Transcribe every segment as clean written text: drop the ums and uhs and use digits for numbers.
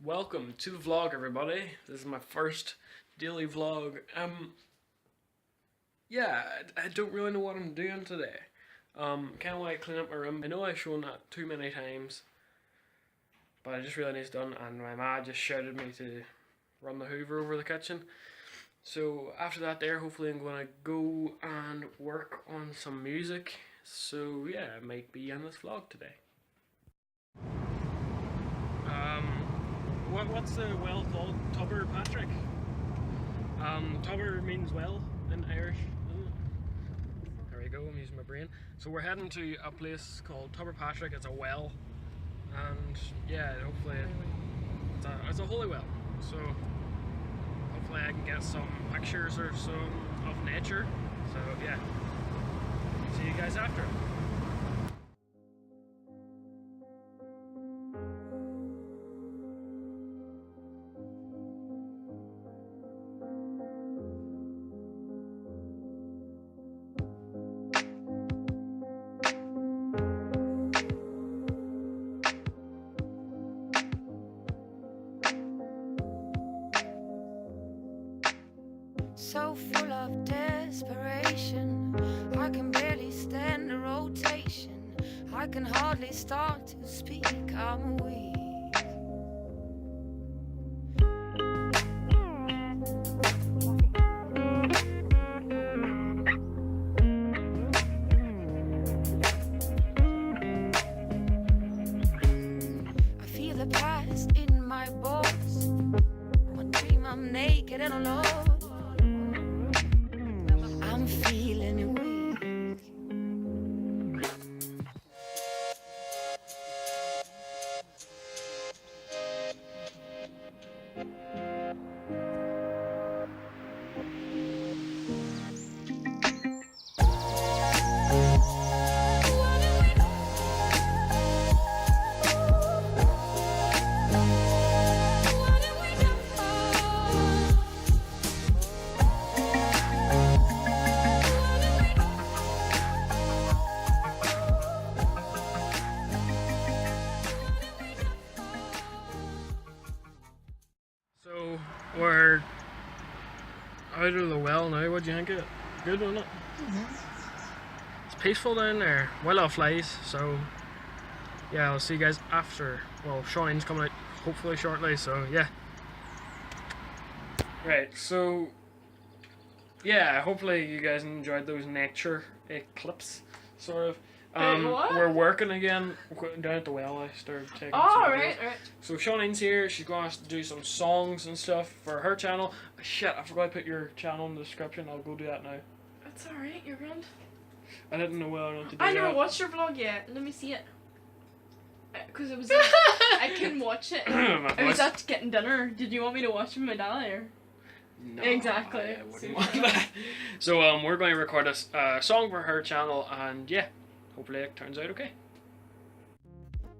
Welcome to the vlog, everybody. This is my first daily vlog. Yeah, I don't really know what I'm doing today. Kind of like clean up my room. I know I've shown that too many times, but I just really need it done. And my ma just shouted me to run the Hoover over the kitchen. So after that, hopefully I'm gonna go and work on some music. So yeah, it might be in this vlog today. What's the well called? Tubber Patrick? Tubber means well in Irish, isn't it? There we go, I'm using my brain. So we're heading to a place called Tubber Patrick. It's a well, and yeah, hopefully it's a holy well. So hopefully I can get some pictures or some of nature. So yeah, see you guys after. So full of desperation, I can barely stand the rotation. I can hardly start to speak, I'm weak. I feel the past in my bones. I dream I'm naked and alone. I'm feeling weak. So we're out of the well now. What do you think of it? Good, wasn't it? It's peaceful down there. Well off flies. So yeah, I'll see you guys after. Well, Shauneens coming out hopefully shortly. So yeah. Right. So yeah, hopefully you guys enjoyed those nature clips, sort of. What? We're working again down at the well. I started taking some Oh, videos. right. So Shauneens here, she's going to do some songs and stuff for her channel. Shit, I forgot to put your channel in the description. I'll go do that now. It's alright, you're grand. I didn't know whether or not to do I that. never watched your vlog yet. Let me see it. Because it was I couldn't watch it. My I was voice- at getting dinner. Did you want me to watch it with my dad or? No, Exactly. I wouldn't want that. So we're going to record a song for her channel, and yeah, hopefully it turns out okay.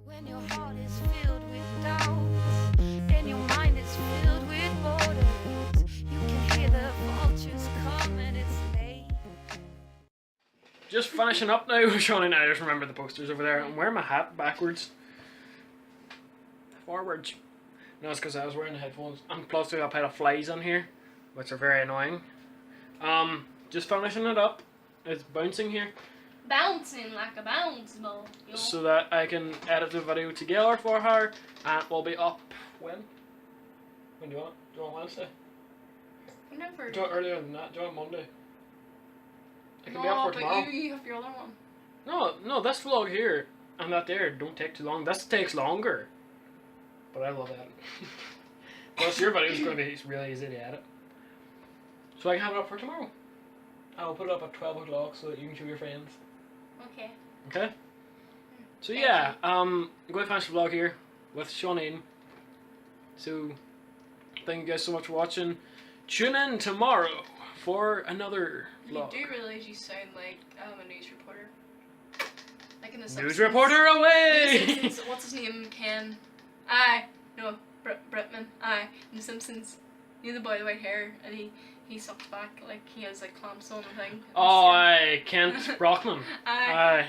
When your heart is filled with doubts and your mind is filled with borders, you can hear the vultures come and it's late. Just finishing up now, Shawnee. I just remember the posters over there. I'm wearing my hat backwards. Forwards. No, it's because I was wearing the headphones. And plus we got a pile of flies on here, which are very annoying. Just finishing it up. It's bouncing here, Bouncing like a bounce ball. so that I can edit the video together for her, and it will be up when? When do you want it? Do you want Wednesday? Whenever. Do you want earlier than that? Do you want Monday? It can be No, up for but tomorrow. you have your other one. No, this vlog here and that there don't take too long. This takes longer. But I love that. Plus your video is going to be really easy to edit. So I can have it up for tomorrow. I'll put it up at 12 o'clock so that you can show your friends. Okay. Okay? So yeah, I'm going to finish the vlog here with Shauneen. So thank you guys so much for watching. Tune in tomorrow for another vlog. You do realize you sound like a news reporter. Like in the News Simpsons. reporter In the away! Simpsons, what's his name? Ken. Britman. In the Simpsons. You know the boy with the white hair, and he sucks back like he has like clamps on the thing. Oh, aye, Kent Brockman. Aye. Aye.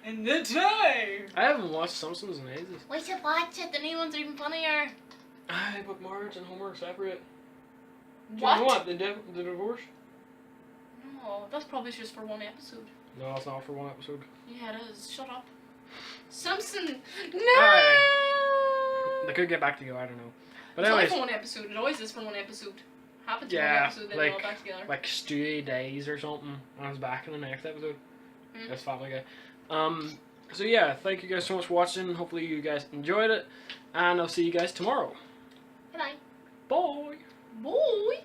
In the time. I haven't watched Simpsons in ages. We should watch it. The new ones are even funnier. Aye, but Marge and Homer are separate. Do What? you know what? The divorce? No, that's probably just for one episode. No, it's not for one episode. Yeah, it is. Shut up. Simpson! No! Aye. They could get back together, I don't know. But It's only anyways, for one episode. It always is for one episode. Happens for one yeah, episode, then they're all back together. like Stewie Days or something. And I was back in the next episode. Hmm. That's Family Guy. So yeah, thank you guys so much for watching. Hopefully you guys enjoyed it. And I'll see you guys tomorrow. Good night. Bye! Boy!